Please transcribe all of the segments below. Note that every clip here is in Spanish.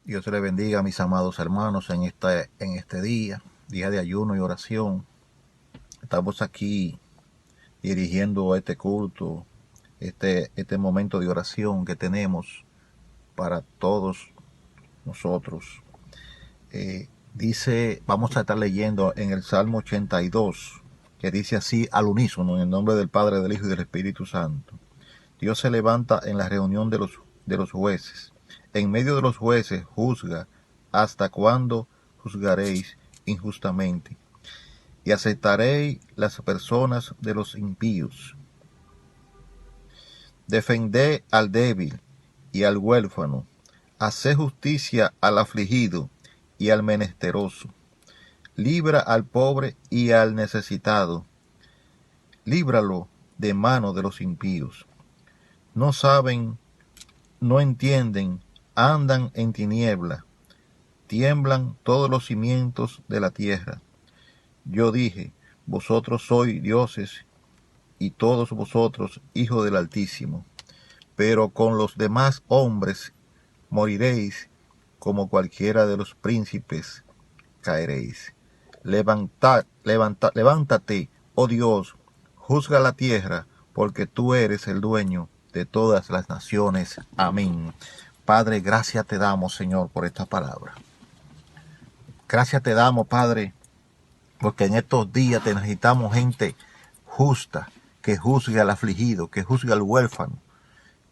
Dios le bendiga a mis amados hermanos en este día de ayuno y oración. Estamos aquí dirigiendo este culto, este momento de oración que tenemos para todos nosotros. Vamos a estar leyendo en el Salmo 82, que dice así al unísono, en el nombre del Padre, del Hijo y del Espíritu Santo. Dios se levanta en la reunión de los jueces. En medio de los jueces juzga. ¿Hasta cuándo juzgaréis injustamente? Y aceptaréis las personas de los impíos. Defended al débil y al huérfano. Haced justicia al afligido y al menesteroso. Libra al pobre y al necesitado. Líbralo de mano de los impíos. No saben, no entienden, andan en tiniebla, tiemblan todos los cimientos de la tierra. Yo dije, vosotros sois dioses y todos vosotros hijos del Altísimo, pero con los demás hombres moriréis, como cualquiera de los príncipes caeréis. Levántate, oh Dios, juzga la tierra, porque tú eres el dueño de todas las naciones. Amén. Padre, gracias te damos, Señor, por esta palabra. Gracias te damos, Padre, porque en estos días te necesitamos gente justa, que juzgue al afligido, que juzgue al huérfano,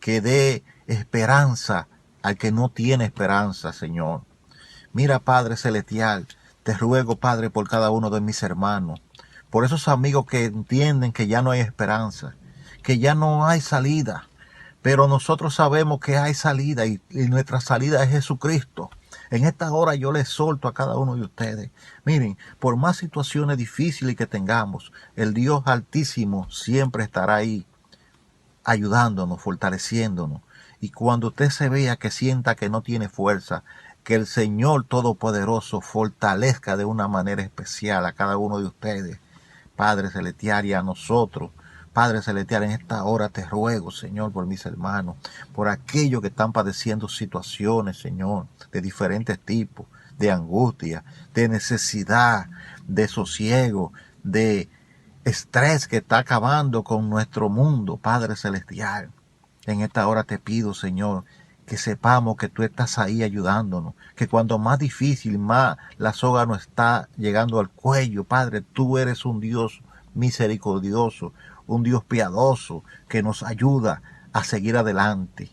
que dé esperanza al que no tiene esperanza, Señor. Mira, Padre Celestial, te ruego, Padre, por cada uno de mis hermanos, por esos amigos que entienden que ya no hay esperanza, que ya no hay salida, pero nosotros sabemos que hay salida y nuestra salida es Jesucristo. En esta hora yo les solto a cada uno de ustedes. Miren, por más situaciones difíciles que tengamos, el Dios Altísimo siempre estará ahí, ayudándonos, fortaleciéndonos. Y cuando usted se vea que sienta que no tiene fuerza, que el Señor Todopoderoso fortalezca de una manera especial a cada uno de ustedes, Padre Celestial, y a nosotros. Padre Celestial, en esta hora te ruego, Señor, por mis hermanos, por aquellos que están padeciendo situaciones, Señor, de diferentes tipos, de angustia, de necesidad, de sosiego, de estrés que está acabando con nuestro mundo, Padre Celestial. En esta hora te pido, Señor, que sepamos que tú estás ahí ayudándonos, que cuando más difícil, más la soga nos está llegando al cuello, Padre, tú eres un Dios misericordioso, un Dios piadoso que nos ayuda a seguir adelante.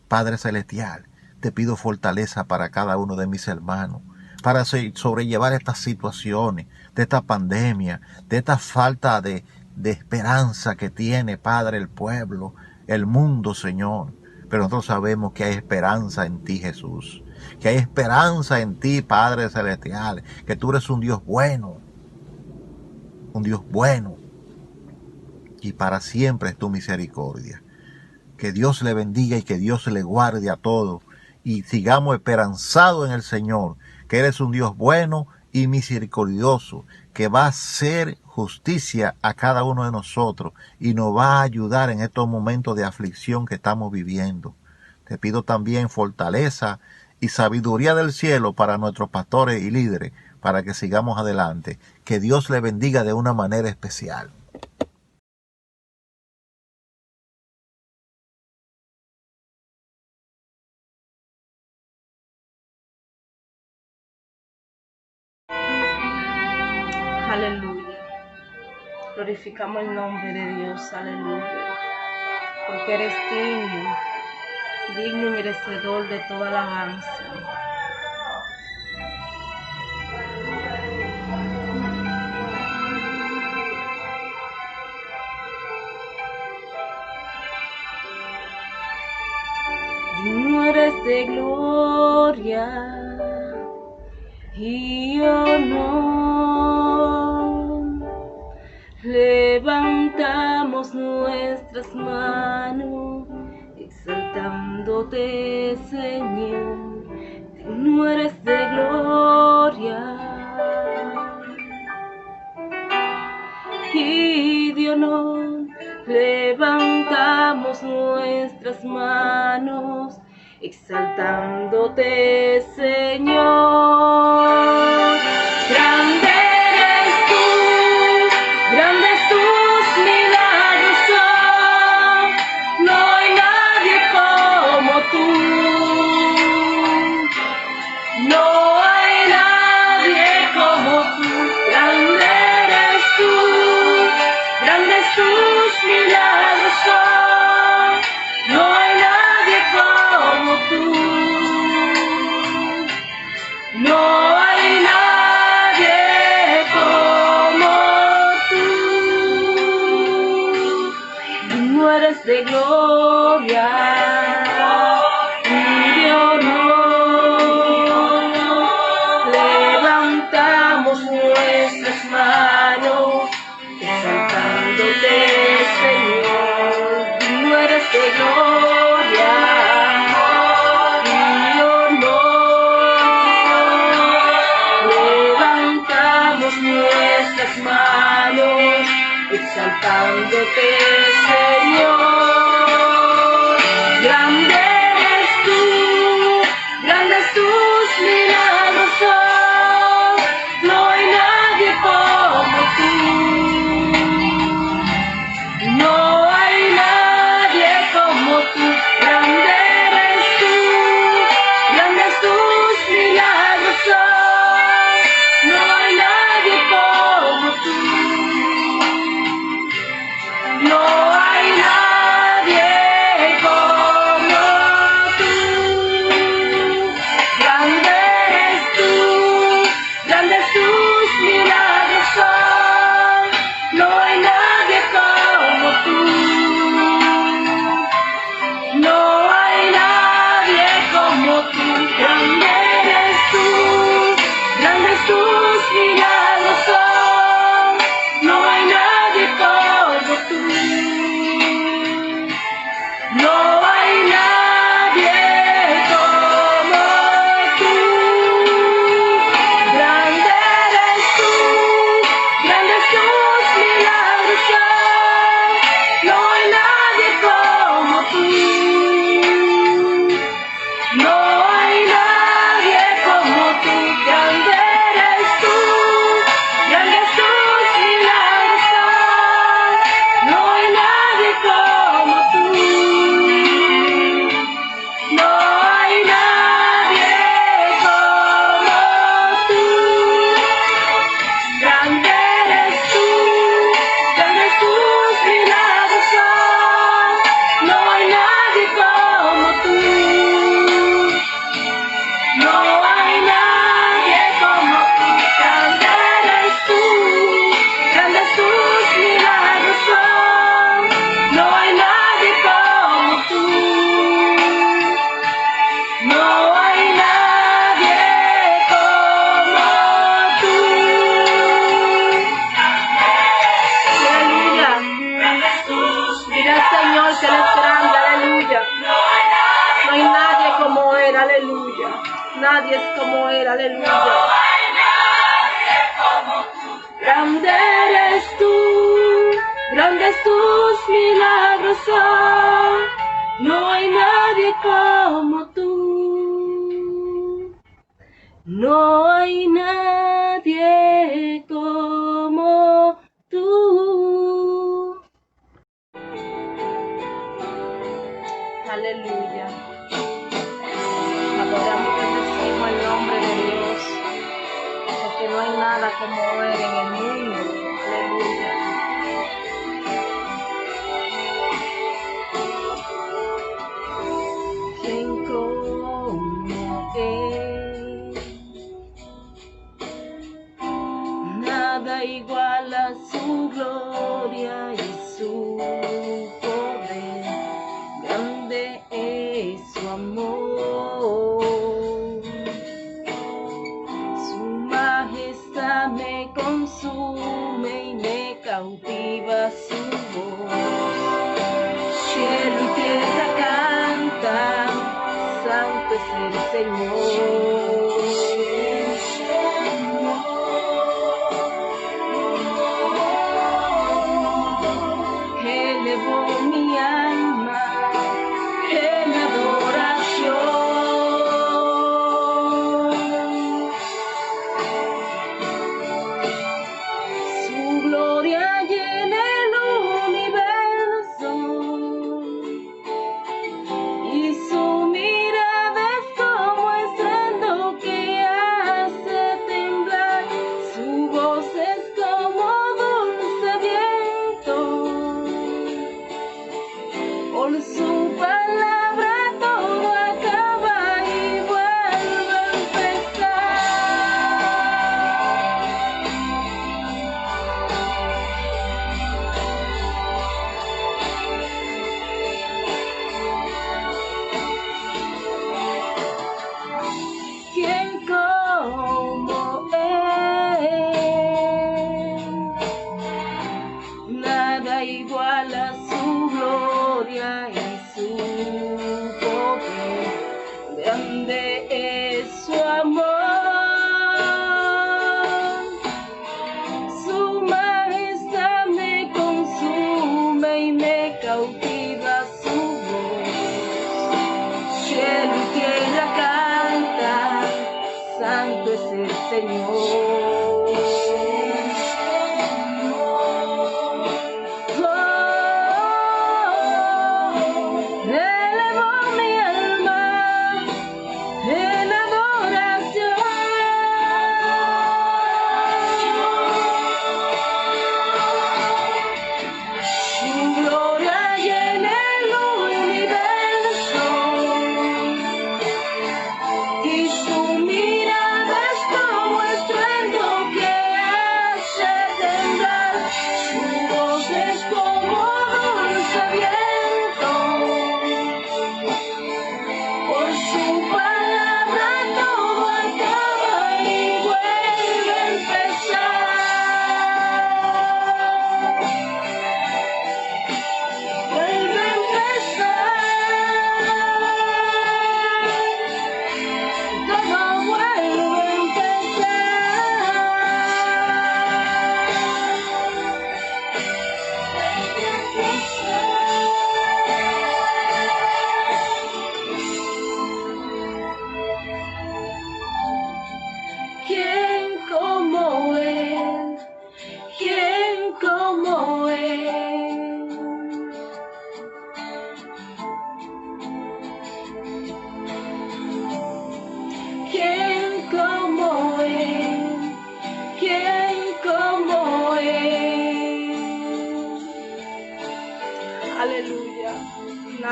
Padre Celestial, te pido fortaleza para cada uno de mis hermanos, para sobrellevar estas situaciones, de esta pandemia, de esta falta de esperanza que tiene, Padre, el pueblo, el mundo, Señor. Pero nosotros sabemos que hay esperanza en ti, Jesús, que hay esperanza en ti, Padre Celestial, que tú eres un Dios bueno, y para siempre es tu misericordia. Que Dios le bendiga y que Dios le guarde a todos. Y sigamos esperanzados en el Señor, que eres un Dios bueno y misericordioso, que va a hacer justicia a cada uno de nosotros y nos va a ayudar en estos momentos de aflicción que estamos viviendo. Te pido también fortaleza y sabiduría del cielo para nuestros pastores y líderes, para que sigamos adelante. Que Dios le bendiga de una manera especial. Aleluya. Glorificamos el nombre de Dios. Aleluya. Porque eres digno, digno y merecedor de toda alabanza. Digno eres de gloria y honor. Levantamos nuestras manos, exaltándote, Señor. Digno eres de gloria y de honor. Levantamos nuestras manos exaltándote, Señor. Grande eres tú, grandes tus milagros son, no hay nadie como tú. No hay nadie como tú, grande eres tú, grandes tus milagros son, no hay nadie como tú. No hay nadie como tú. Tú eres de gloria y de honor. Levantamos nuestras manos, exaltándote, Señor. Tú eres de gloria y honor. Levantamos nuestras manos, exaltándote, Señor. Grande eres tú, grandes tus milagros son, no hay nadie como tú. No hay nadie como tú, grande eres tú, grandes tus milagros son, no hay nadie como tú. No hay nadie como tú. Grande eres tú, grandes tus milagros son, no hay nadie como tú. No hay nadie como tú. Grande eres tú, grandes tus milagros son, no hay nadie como tú. No hay nadie como tú. Grande eres tú, grandes tus milagros son, no hay nadie como tú. No hay nadie como tú. Grande eres tú, grandes tus milagros son, no hay nadie como tú. No hay nadie como tú. Grande eres tú, grandes tus milagros son, no hay nadie como tú. No hay nadie como tú. Grande eres tú, grandes tus milagros son, no hay nadie como tú. No hay nadie como tú. Aleluya. Mira al Señor que Él es grande, aleluya. No hay nadie como Él, aleluya. Nadie es como Él, aleluya. Grande eres tú, grandes tus milagros son, no hay nadie como tú. No hay nadie como tú. Aleluya. Adoramos y bendecimos el nombre de Dios, porque no hay nada como Él en el mundo. Aleluya. ¿Quién como Él? Nada iguala su gloria y su poder. Grande es su amor. Su majestad me consume y me cautiva su voz. Cielo y tierra cantan, santo es el Señor. Elevó mi alma en adoración.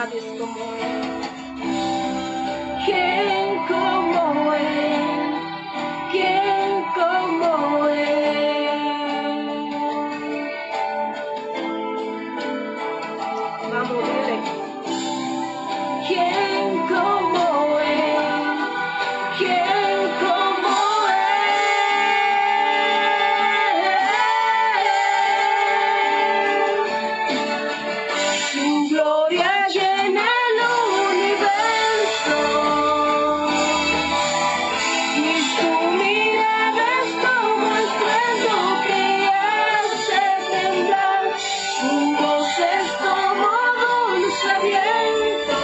nadie es como Él. ¿Quién como Él? ¿Quién como Él? Vamos, dile. ¿Quién como Él? ¿Quién como Él? Su gloria llena el universo y su mirada es como el fuego que hace temblar. Su voz es como dulce viento.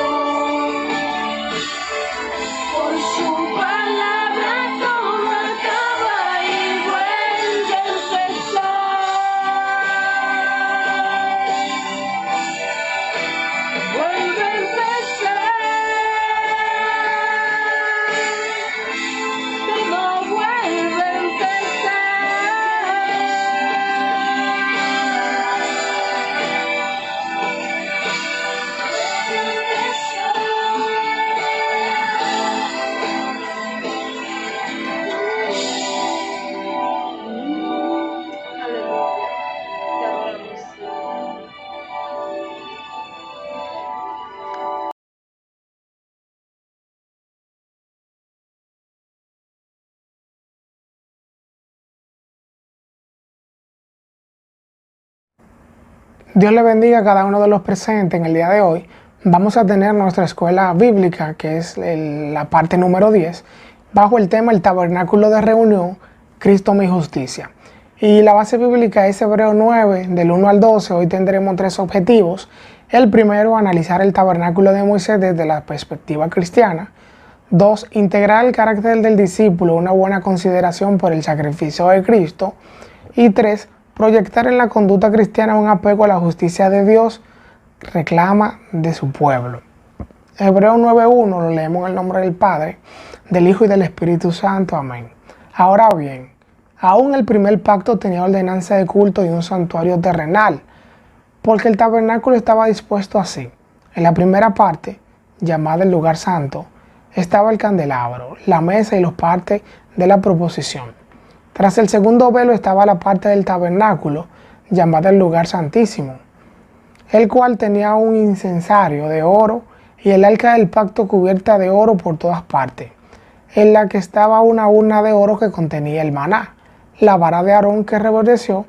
Por su palabra todo acaba y vuelve a empezar. Vuelve a empezar. Todo vuelve a empezar. Aleluya. Te adoramos, Señor. Dios le bendiga a cada uno de los presentes en el día de hoy. Vamos a tener nuestra escuela bíblica, que es la parte número 10, bajo el tema El Tabernáculo de Reunión, Cristo mi Justicia. Y la base bíblica es Hebreos 9, del 1 al 12. Hoy tendremos 3 objetivos. El primero, analizar el tabernáculo de Moisés desde la perspectiva cristiana. 2, integrar el carácter del discípulo, una buena consideración por el sacrificio de Cristo. Y 3, proyectar en la conducta cristiana un apego a la justicia de Dios, reclama de su pueblo. Hebreos 9.1 lo leemos en el nombre del Padre, del Hijo y del Espíritu Santo. Amén. Ahora bien, aún el primer pacto tenía ordenanza de culto y un santuario terrenal, porque el tabernáculo estaba dispuesto así. En la primera parte, llamada el lugar santo, estaba el candelabro, la mesa y los partes de la proposición. Tras el segundo velo estaba la parte del tabernáculo, llamada el lugar santísimo, el cual tenía un incensario de oro y el arca del pacto cubierta de oro por todas partes, en la que estaba una urna de oro que contenía el maná, la vara de Aarón que reverdeció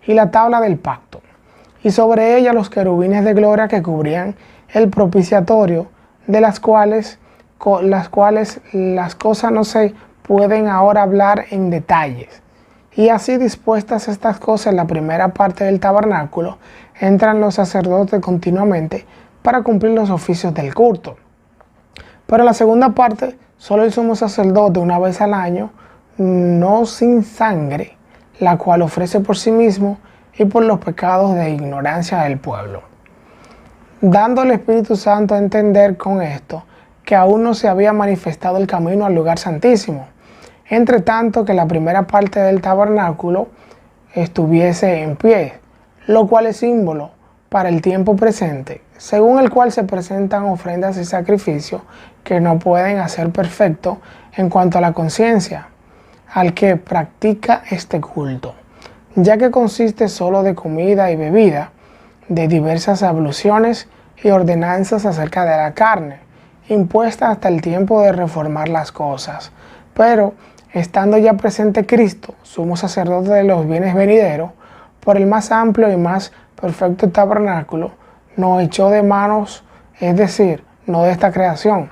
y la tabla del pacto, y sobre ella los querubines de gloria que cubrían el propiciatorio, de las cuales las cosas no se pueden ahora hablar en detalles. Y así dispuestas estas cosas en la primera parte del tabernáculo, entran los sacerdotes continuamente para cumplir los oficios del culto. Pero en la segunda parte, solo el sumo sacerdote una vez al año, no sin sangre, la cual ofrece por sí mismo y por los pecados de ignorancia del pueblo. Dando al Espíritu Santo a entender con esto que aún no se había manifestado el camino al lugar santísimo, entre tanto que la primera parte del tabernáculo estuviese en pie, lo cual es símbolo para el tiempo presente, según el cual se presentan ofrendas y sacrificios que no pueden hacer perfecto en cuanto a la conciencia al que practica este culto, ya que consiste solo de comida y bebida, de diversas abluciones y ordenanzas acerca de la carne, impuestas hasta el tiempo de reformar las cosas. Pero, estando ya presente Cristo, sumo sacerdote de los bienes venideros, por el más amplio y más perfecto tabernáculo, nos echó de manos, es decir, no de esta creación,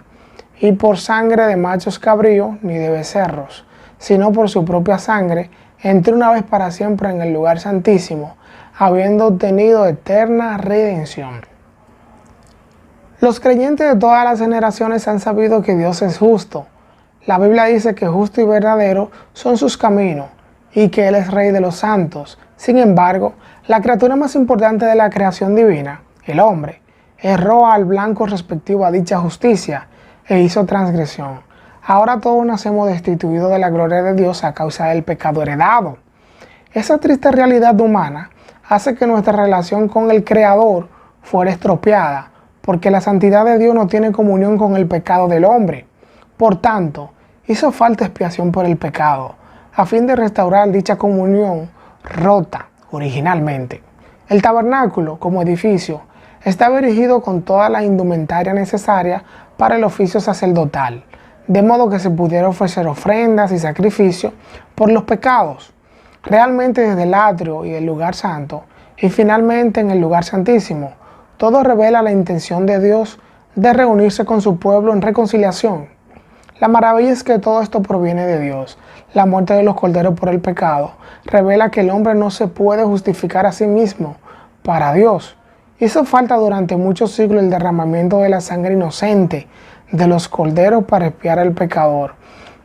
y por sangre de machos cabríos ni de becerros, sino por su propia sangre, entró una vez para siempre en el lugar santísimo, habiendo obtenido eterna redención. Los creyentes de todas las generaciones han sabido que Dios es justo. La Biblia dice que justo y verdadero son sus caminos y que Él es Rey de los santos. Sin embargo, la criatura más importante de la creación divina, el hombre, erró al blanco respectivo a dicha justicia e hizo transgresión. Ahora todos nacemos destituidos de la gloria de Dios a causa del pecado heredado. Esa triste realidad humana hace que nuestra relación con el Creador fuera estropeada, porque la santidad de Dios no tiene comunión con el pecado del hombre. Por tanto, hizo falta expiación por el pecado, a fin de restaurar dicha comunión rota originalmente. El tabernáculo, como edificio, estaba erigido con toda la indumentaria necesaria para el oficio sacerdotal, de modo que se pudiera ofrecer ofrendas y sacrificios por los pecados, realmente desde el atrio y el lugar santo, y finalmente en el lugar santísimo. Todo revela la intención de Dios de reunirse con su pueblo en reconciliación. La maravilla es que todo esto proviene de Dios. La muerte de los corderos por el pecado revela que el hombre no se puede justificar a sí mismo para Dios. Hizo falta durante muchos siglos el derramamiento de la sangre inocente de los corderos para expiar al pecador.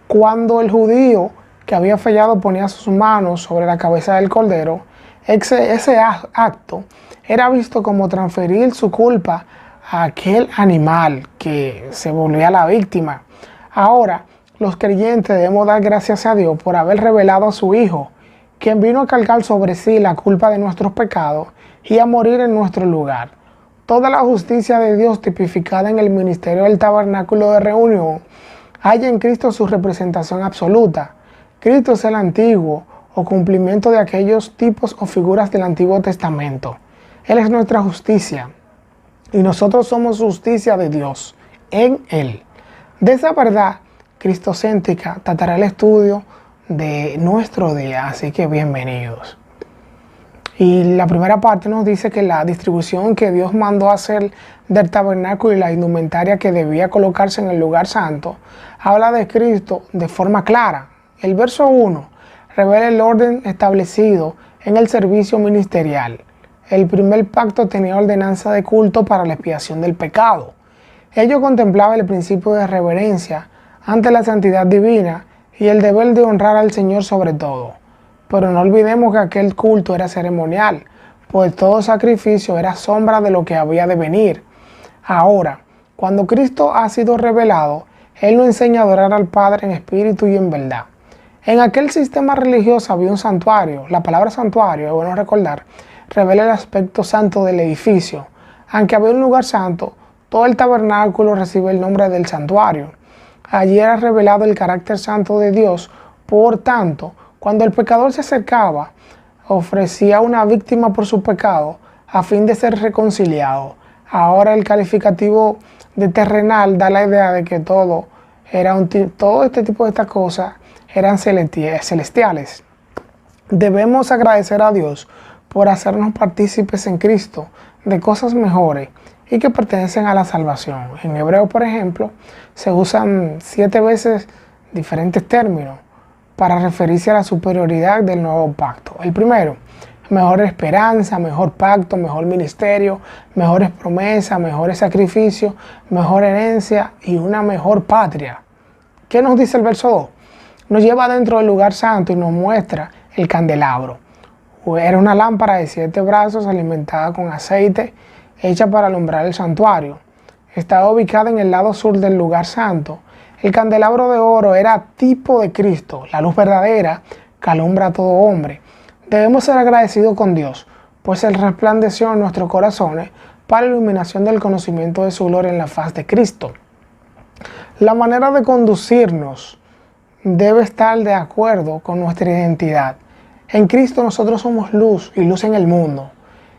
Cuando el judío que había fallado ponía sus manos sobre la cabeza del cordero, ese acto era visto como transferir su culpa a aquel animal que se volvía la víctima. Ahora, los creyentes debemos dar gracias a Dios por haber revelado a su Hijo, quien vino a cargar sobre sí la culpa de nuestros pecados y a morir en nuestro lugar. Toda la justicia de Dios tipificada en el ministerio del tabernáculo de reunión halla en Cristo su representación absoluta. Cristo es el antiguo o cumplimiento de aquellos tipos o figuras del Antiguo Testamento. Él es nuestra justicia y nosotros somos justicia de Dios en Él. De esa verdad cristocéntrica tratará el estudio de nuestro día, así que bienvenidos. Y la primera parte nos dice que la distribución que Dios mandó hacer del tabernáculo y la indumentaria que debía colocarse en el lugar santo habla de Cristo de forma clara. El verso 1 revela el orden establecido en el servicio ministerial. El primer pacto tenía ordenanza de culto para la expiación del pecado. Ello contemplaba el principio de reverencia ante la santidad divina y el deber de honrar al Señor sobre todo. Pero no olvidemos que aquel culto era ceremonial, pues todo sacrificio era sombra de lo que había de venir. Ahora, cuando Cristo ha sido revelado, Él nos enseña a adorar al Padre en espíritu y en verdad. En aquel sistema religioso había un santuario. La palabra santuario, es bueno recordar, revela el aspecto santo del edificio. Aunque había un lugar santo, todo el tabernáculo recibe el nombre del santuario. Allí era revelado el carácter santo de Dios. Por tanto, cuando el pecador se acercaba, ofrecía una víctima por su pecado a fin de ser reconciliado. Ahora el calificativo de terrenal da la idea de que todo este tipo de estas cosas eran celestiales. Debemos agradecer a Dios por hacernos partícipes en Cristo de cosas mejores y que pertenecen a la salvación. En hebreo, por ejemplo, se usan 7 veces diferentes términos para referirse a la superioridad del nuevo pacto. El primero, mejor esperanza, mejor pacto, mejor ministerio, mejores promesas, mejores sacrificios, mejor herencia y una mejor patria. ¿Qué nos dice el verso 2? Nos lleva dentro del lugar santo y nos muestra el candelabro. Era una lámpara de 7 brazos alimentada con aceite, hecha para alumbrar el santuario. Estaba ubicada en el lado sur del lugar santo. El candelabro de oro era tipo de Cristo, la luz verdadera que alumbra a todo hombre. Debemos ser agradecidos con Dios, pues Él resplandeció en nuestros corazones para la iluminación del conocimiento de su gloria en la faz de Cristo. La manera de conducirnos debe estar de acuerdo con nuestra identidad. En Cristo nosotros somos luz y luz en el mundo.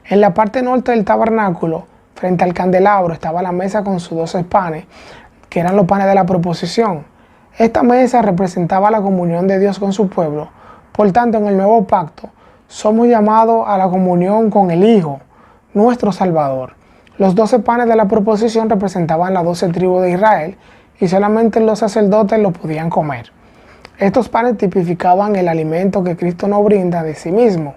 En la parte norte del tabernáculo, frente al candelabro, estaba la mesa con sus 12 panes, que eran los panes de la proposición. Esta mesa representaba la comunión de Dios con su pueblo. Por tanto, en el nuevo pacto, somos llamados a la comunión con el Hijo, nuestro Salvador. Los 12 panes de la proposición representaban las 12 tribus de Israel y solamente los sacerdotes los podían comer. Estos panes tipificaban el alimento que Cristo nos brinda de sí mismo.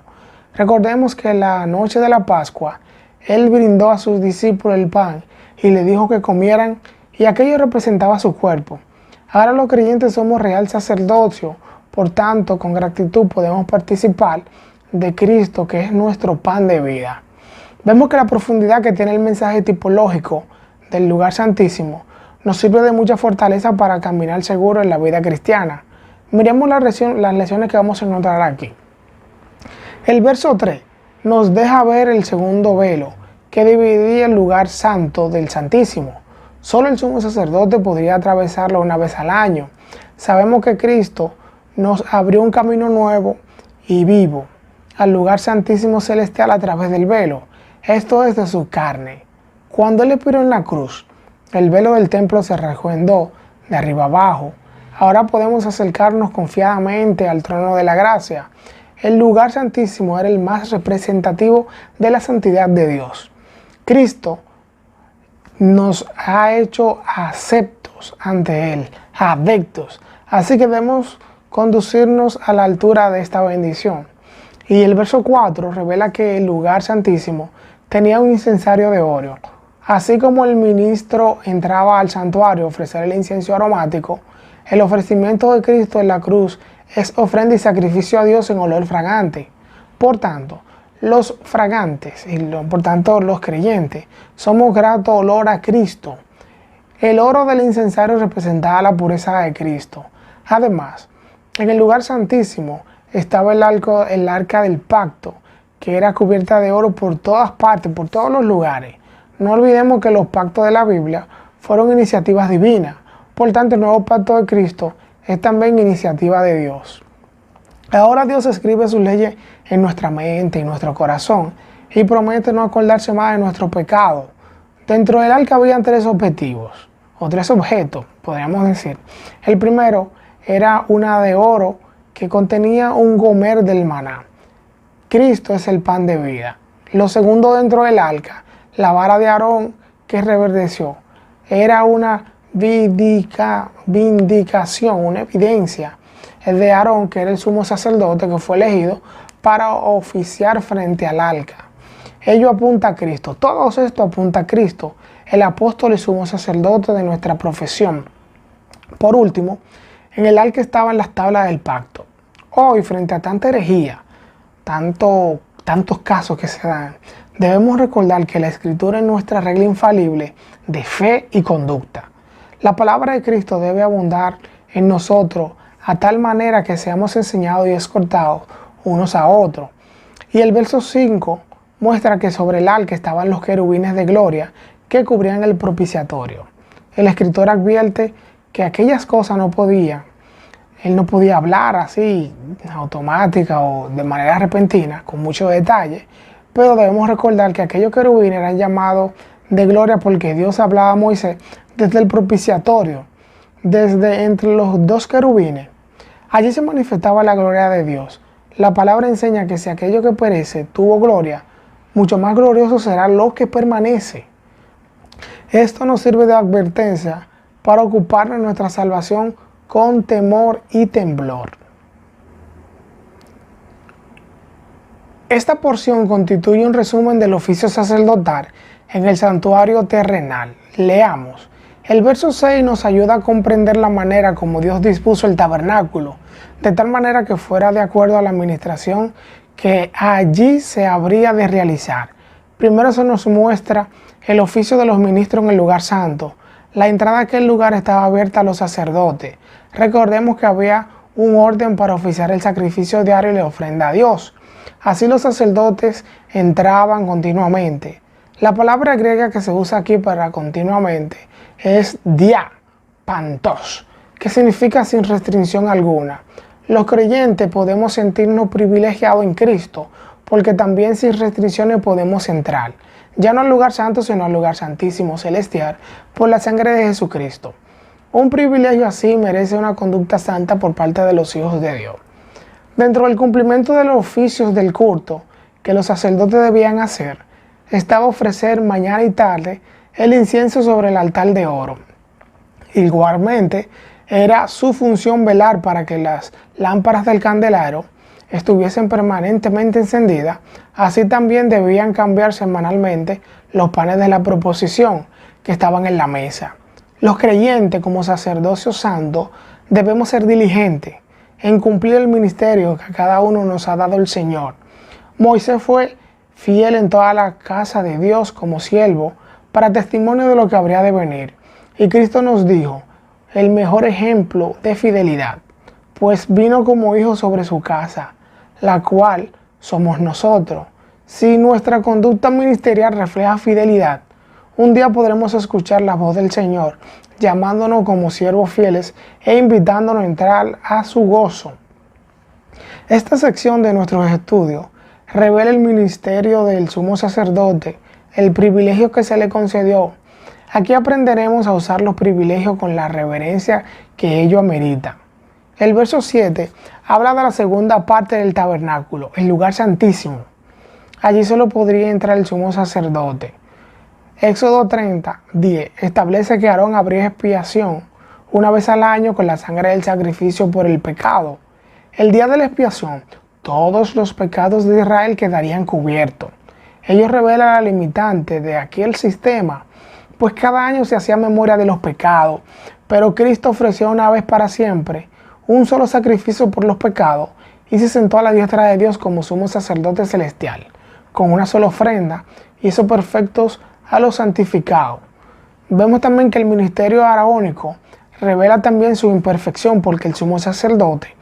Recordemos que la noche de la Pascua, Él brindó a sus discípulos el pan y le dijo que comieran, y aquello representaba su cuerpo. Ahora los creyentes somos real sacerdocio, por tanto, con gratitud podemos participar de Cristo, que es nuestro pan de vida. Vemos que la profundidad que tiene el mensaje tipológico del lugar santísimo nos sirve de mucha fortaleza para caminar seguro en la vida cristiana. Miremos las lecciones que vamos a encontrar aquí. El verso 3 nos deja ver el segundo velo, que dividía el lugar santo del Santísimo. Solo el sumo sacerdote podría atravesarlo una vez al año. Sabemos que Cristo nos abrió un camino nuevo y vivo al lugar santísimo celestial a través del velo, esto es de su carne. Cuando Él expiró en la cruz, el velo del templo se rasgó en dos, de arriba abajo. Ahora podemos acercarnos confiadamente al trono de la gracia. El lugar santísimo era el más representativo de la santidad de Dios. Cristo nos ha hecho aceptos ante Él, adeptos. Así que debemos conducirnos a la altura de esta bendición. Y el verso 4 revela que el lugar santísimo tenía un incensario de oro. Así como el ministro entraba al santuario a ofrecer el incienso aromático, el ofrecimiento de Cristo en la cruz es ofrenda y sacrificio a Dios en olor fragante. Por tanto, los fragantes y por tanto los creyentes somos grato olor a Cristo. El oro del incensario representaba la pureza de Cristo. Además, en el lugar santísimo estaba el arca del pacto, que era cubierta de oro por todas partes, por todos los lugares. No olvidemos que los pactos de la Biblia fueron iniciativas divinas. Por tanto, el nuevo pacto de Cristo es también iniciativa de Dios. Ahora Dios escribe sus leyes en nuestra mente y nuestro corazón y promete no acordarse más de nuestro pecado. Dentro del arca habían tres objetivos, o tres objetos, podríamos decir. El primero era una de oro que contenía un gomer del maná. Cristo es el pan de vida. Lo segundo dentro del arca, la vara de Aarón que reverdeció, era una vindicación, una evidencia. El de Aarón, que era el sumo sacerdote que fue elegido para oficiar frente al arca. Ello apunta a Cristo. Todo esto apunta a Cristo, el apóstol y sumo sacerdote de nuestra profesión. Por último, en el arca estaban las tablas del pacto. Hoy, frente a tanta herejía, tantos casos que se dan, debemos recordar que la Escritura es nuestra regla infalible de fe y conducta. La palabra de Cristo debe abundar en nosotros a tal manera que seamos enseñados y exhortados unos a otros. Y el verso 5 muestra que sobre el arca estaban los querubines de gloria que cubrían el propiciatorio. El escritor advierte que aquellas cosas él no podía hablar así, automática o de manera repentina, con mucho detalle, pero debemos recordar que aquellos querubines eran llamados de gloria porque Dios hablaba a Moisés desde el propiciatorio, desde entre los dos querubines. Allí se manifestaba la gloria de Dios. La palabra enseña que si aquello que perece tuvo gloria, mucho más glorioso será lo que permanece. Esto nos sirve de advertencia para ocuparnos de nuestra salvación con temor y temblor. Esta porción constituye un resumen del oficio sacerdotal en el santuario terrenal. Leamos. El verso 6 nos ayuda a comprender la manera como Dios dispuso el tabernáculo, de tal manera que fuera de acuerdo a la administración que allí se habría de realizar. Primero se nos muestra el oficio de los ministros en el lugar santo. La entrada a aquel lugar estaba abierta a los sacerdotes. Recordemos que había un orden para oficiar el sacrificio diario y la ofrenda a Dios. Así los sacerdotes entraban continuamente. La palabra griega que se usa aquí para continuamente es pantos, que significa sin restricción alguna. Los creyentes podemos sentirnos privilegiados en Cristo, porque también sin restricciones podemos entrar, ya no al lugar santo, sino al lugar santísimo celestial, por la sangre de Jesucristo. Un privilegio así merece una conducta santa por parte de los hijos de Dios. Dentro del cumplimiento de los oficios del culto que los sacerdotes debían hacer, estaba ofrecer mañana y tarde el incienso sobre el altar de oro. Igualmente, era su función velar para que las lámparas del candelero estuviesen permanentemente encendidas. Así también debían cambiar semanalmente los panes de la proposición que estaban en la mesa. Los creyentes, como sacerdocio santo, debemos ser diligentes en cumplir el ministerio que a cada uno nos ha dado el Señor. Moisés fue fiel en toda la casa de Dios como siervo, para testimonio de lo que habría de venir. Y Cristo nos dijo el mejor ejemplo de fidelidad, pues vino como hijo sobre su casa, la cual somos nosotros. Si nuestra conducta ministerial refleja fidelidad, un día podremos escuchar la voz del Señor llamándonos como siervos fieles e invitándonos a entrar a su gozo. Esta sección de nuestros estudios revela el ministerio del sumo sacerdote, el privilegio que se le concedió. Aquí aprenderemos a usar los privilegios con la reverencia que ello amerita. El verso 7 habla de la segunda parte del tabernáculo, el lugar santísimo. Allí solo podría entrar el sumo sacerdote. Éxodo 30, 10 establece que Aarón habría expiación una vez al año con la sangre del sacrificio por el pecado. El día de la expiación, todos los pecados de Israel quedarían cubiertos. Ello revela la limitante de aquel sistema, pues cada año se hacía memoria de los pecados, pero Cristo ofreció una vez para siempre un solo sacrificio por los pecados y se sentó a la diestra de Dios como sumo sacerdote celestial, con una sola ofrenda, hizo perfectos a los santificados. Vemos también que el ministerio araónico revela también su imperfección, porque el sumo sacerdote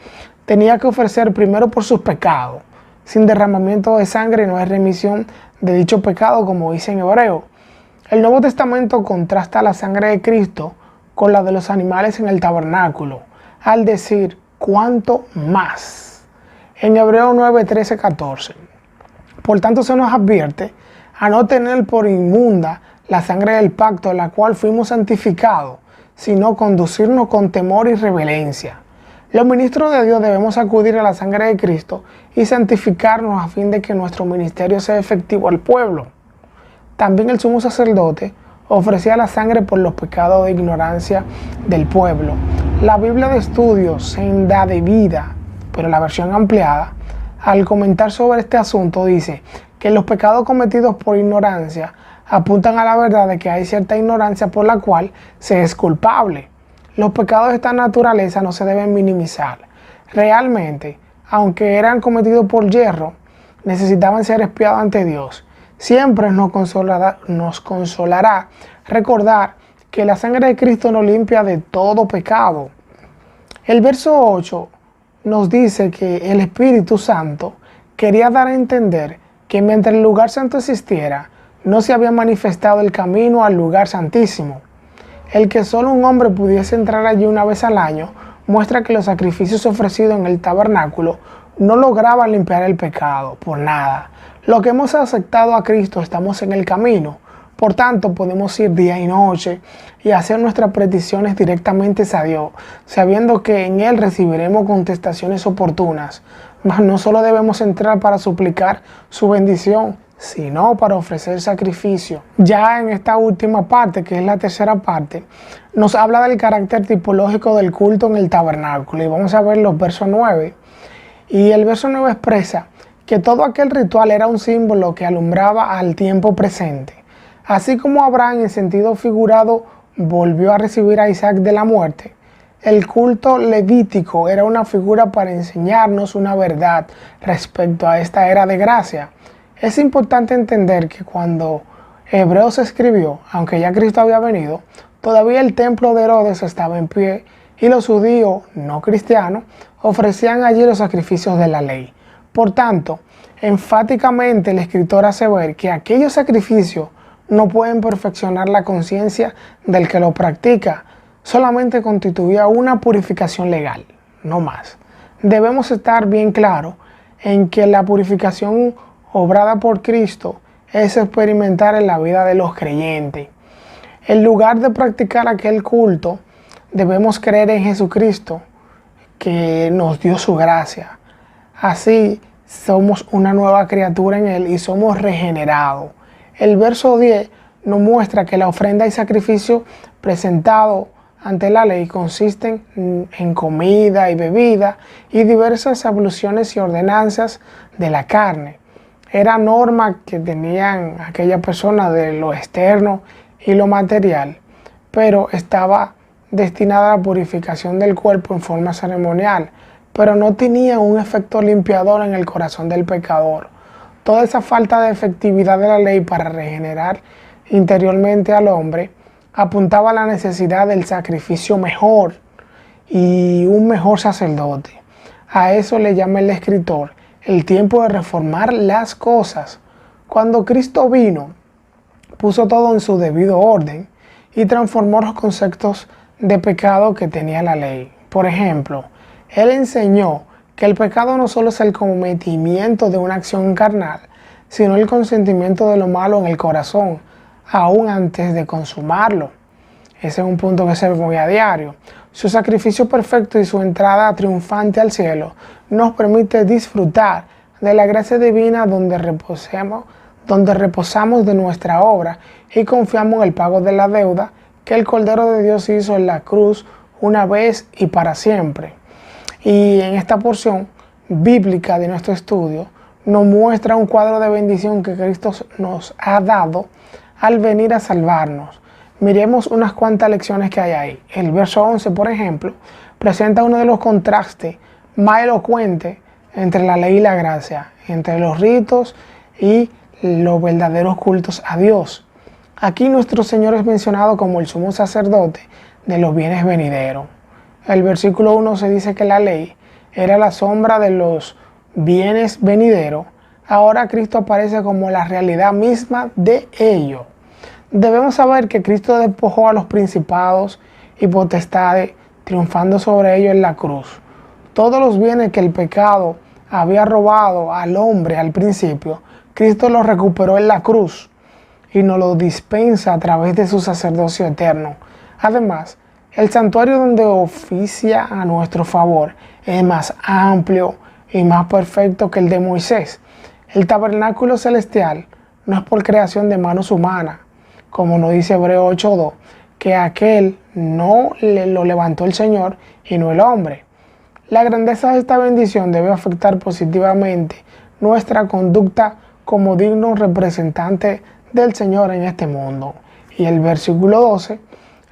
tenía que ofrecer primero por sus pecados. Sin derramamiento de sangre no hay remisión de dicho pecado, como dice en Hebreo. El Nuevo Testamento contrasta la sangre de Cristo con la de los animales en el tabernáculo, al decir cuánto más. En Hebreo 9, 13, 14. Por tanto se nos advierte a no tener por inmunda la sangre del pacto en la cual fuimos santificados, sino conducirnos con temor y reverencia. Los ministros de Dios debemos acudir a la sangre de Cristo y santificarnos a fin de que nuestro ministerio sea efectivo al pueblo. También el sumo sacerdote ofrecía la sangre por los pecados de ignorancia del pueblo. La Biblia de Estudio, Senda de Vida, pero la versión ampliada, al comentar sobre este asunto dice que los pecados cometidos por ignorancia apuntan a la verdad de que hay cierta ignorancia por la cual se es culpable. Los pecados de esta naturaleza no se deben minimizar. Realmente, aunque eran cometidos por yerro, necesitaban ser expiados ante Dios. Siempre nos consolará recordar que la sangre de Cristo nos limpia de todo pecado. El verso 8 nos dice que el Espíritu Santo quería dar a entender que mientras el lugar santo existiera, no se había manifestado el camino al lugar santísimo. El que solo un hombre pudiese entrar allí una vez al año muestra que los sacrificios ofrecidos en el tabernáculo no lograban limpiar el pecado por nada. Lo que hemos aceptado a Cristo, estamos en el camino. Por tanto, podemos ir día y noche y hacer nuestras peticiones directamente a Dios, sabiendo que en Él recibiremos contestaciones oportunas. Mas no solo debemos entrar para suplicar su bendición, sino para ofrecer sacrificio. Ya en esta última parte, que es la tercera parte, nos habla del carácter tipológico del culto en el tabernáculo. Y vamos a ver los versos 9. Y el verso 9 expresa que todo aquel ritual era un símbolo que alumbraba al tiempo presente. Así como Abraham, en sentido figurado, volvió a recibir a Isaac de la muerte, el culto levítico era una figura para enseñarnos una verdad respecto a esta era de gracia. Es importante entender que cuando Hebreos se escribió, aunque ya Cristo había venido, todavía el templo de Herodes estaba en pie y los judíos no cristianos ofrecían allí los sacrificios de la ley. Por tanto, enfáticamente el escritor hace ver que aquellos sacrificios no pueden perfeccionar la conciencia del que lo practica, solamente constituía una purificación legal, no más. Debemos estar bien claros en que la purificación obrada por Cristo es experimentar en la vida de los creyentes. En lugar de practicar aquel culto, debemos creer en Jesucristo, que nos dio su gracia. Así somos una nueva criatura en Él y somos regenerados. El verso 10 nos muestra que la ofrenda y sacrificio presentado ante la ley consisten en comida y bebida y diversas abluciones y ordenanzas de la carne. Era norma que tenían aquellas personas de lo externo y lo material, pero estaba destinada a la purificación del cuerpo en forma ceremonial, pero no tenía un efecto limpiador en el corazón del pecador. Toda esa falta de efectividad de la ley para regenerar interiormente al hombre apuntaba a la necesidad del sacrificio mejor y un mejor sacerdote. A eso le llama el escritor el tiempo de reformar las cosas. Cuando Cristo vino, puso todo en su debido orden y transformó los conceptos de pecado que tenía la ley. Por ejemplo, Él enseñó que el pecado no solo es el cometimiento de una acción carnal, sino el consentimiento de lo malo en el corazón, aún antes de consumarlo. Ese es un punto que se ve muy a diario. Su sacrificio perfecto y su entrada triunfante al cielo nos permite disfrutar de la gracia divina donde reposamos de nuestra obra y confiamos en el pago de la deuda que el Cordero de Dios hizo en la cruz una vez y para siempre. Y en esta porción bíblica de nuestro estudio nos muestra un cuadro de bendición que Cristo nos ha dado al venir a salvarnos. Miremos unas cuantas lecciones que hay ahí. El verso 11, por ejemplo, presenta uno de los contrastes más elocuentes entre la ley y la gracia, entre los ritos y los verdaderos cultos a Dios. Aquí nuestro Señor es mencionado como el sumo sacerdote de los bienes venideros. El versículo 1 se dice que la ley era la sombra de los bienes venideros. Ahora Cristo aparece como la realidad misma de ello. Debemos saber que Cristo despojó a los principados y potestades, triunfando sobre ellos en la cruz. Todos los bienes que el pecado había robado al hombre al principio, Cristo los recuperó en la cruz y nos lo dispensa a través de su sacerdocio eterno. Además, el santuario donde oficia a nuestro favor es más amplio y más perfecto que el de Moisés. El tabernáculo celestial no es por creación de manos humanas, como nos dice Hebreos 8:2, que aquel no lo levantó el Señor y no el hombre. La grandeza de esta bendición debe afectar positivamente nuestra conducta como dignos representantes del Señor en este mundo. Y el versículo 12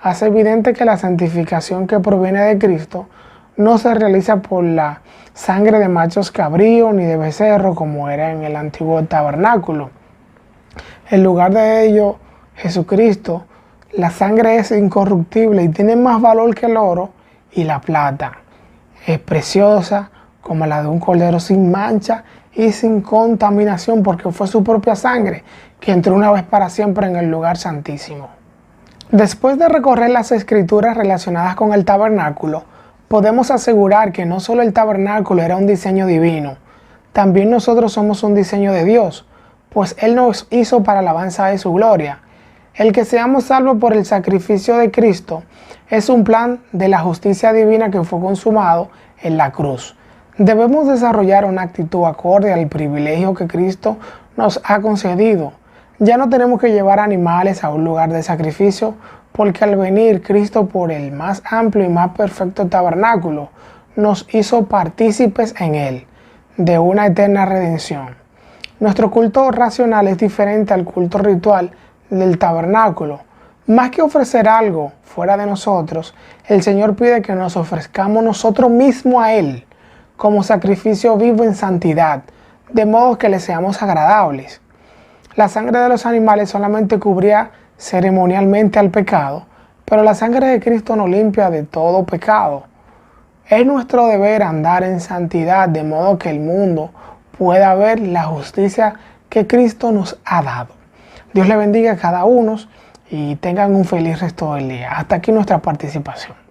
hace evidente que la santificación que proviene de Cristo no se realiza por la sangre de machos cabríos ni de becerro como era en el antiguo tabernáculo. En lugar de ello, Jesucristo, la sangre es incorruptible y tiene más valor que el oro y la plata. Es preciosa como la de un cordero sin mancha y sin contaminación, porque fue su propia sangre que entró una vez para siempre en el lugar santísimo. Después de recorrer las escrituras relacionadas con el tabernáculo, podemos asegurar que no solo el tabernáculo era un diseño divino, también nosotros somos un diseño de Dios, pues Él nos hizo para alabanza de su gloria. El que seamos salvos por el sacrificio de Cristo es un plan de la justicia divina que fue consumado en la cruz. Debemos desarrollar una actitud acorde al privilegio que Cristo nos ha concedido. Ya no tenemos que llevar animales a un lugar de sacrificio, porque al venir Cristo por el más amplio y más perfecto tabernáculo, nos hizo partícipes en él, de una eterna redención. Nuestro culto racional es diferente al culto ritual del tabernáculo. Más que ofrecer algo fuera de nosotros, el Señor pide que nos ofrezcamos nosotros mismos a Él, como sacrificio vivo en santidad, de modo que le seamos agradables. La sangre de los animales solamente cubría ceremonialmente al pecado, pero la sangre de Cristo nos limpia de todo pecado. Es nuestro deber andar en santidad, de modo que el mundo pueda ver la justicia que Cristo nos ha dado. Dios le bendiga a cada uno y tengan un feliz resto del día. Hasta aquí nuestra participación.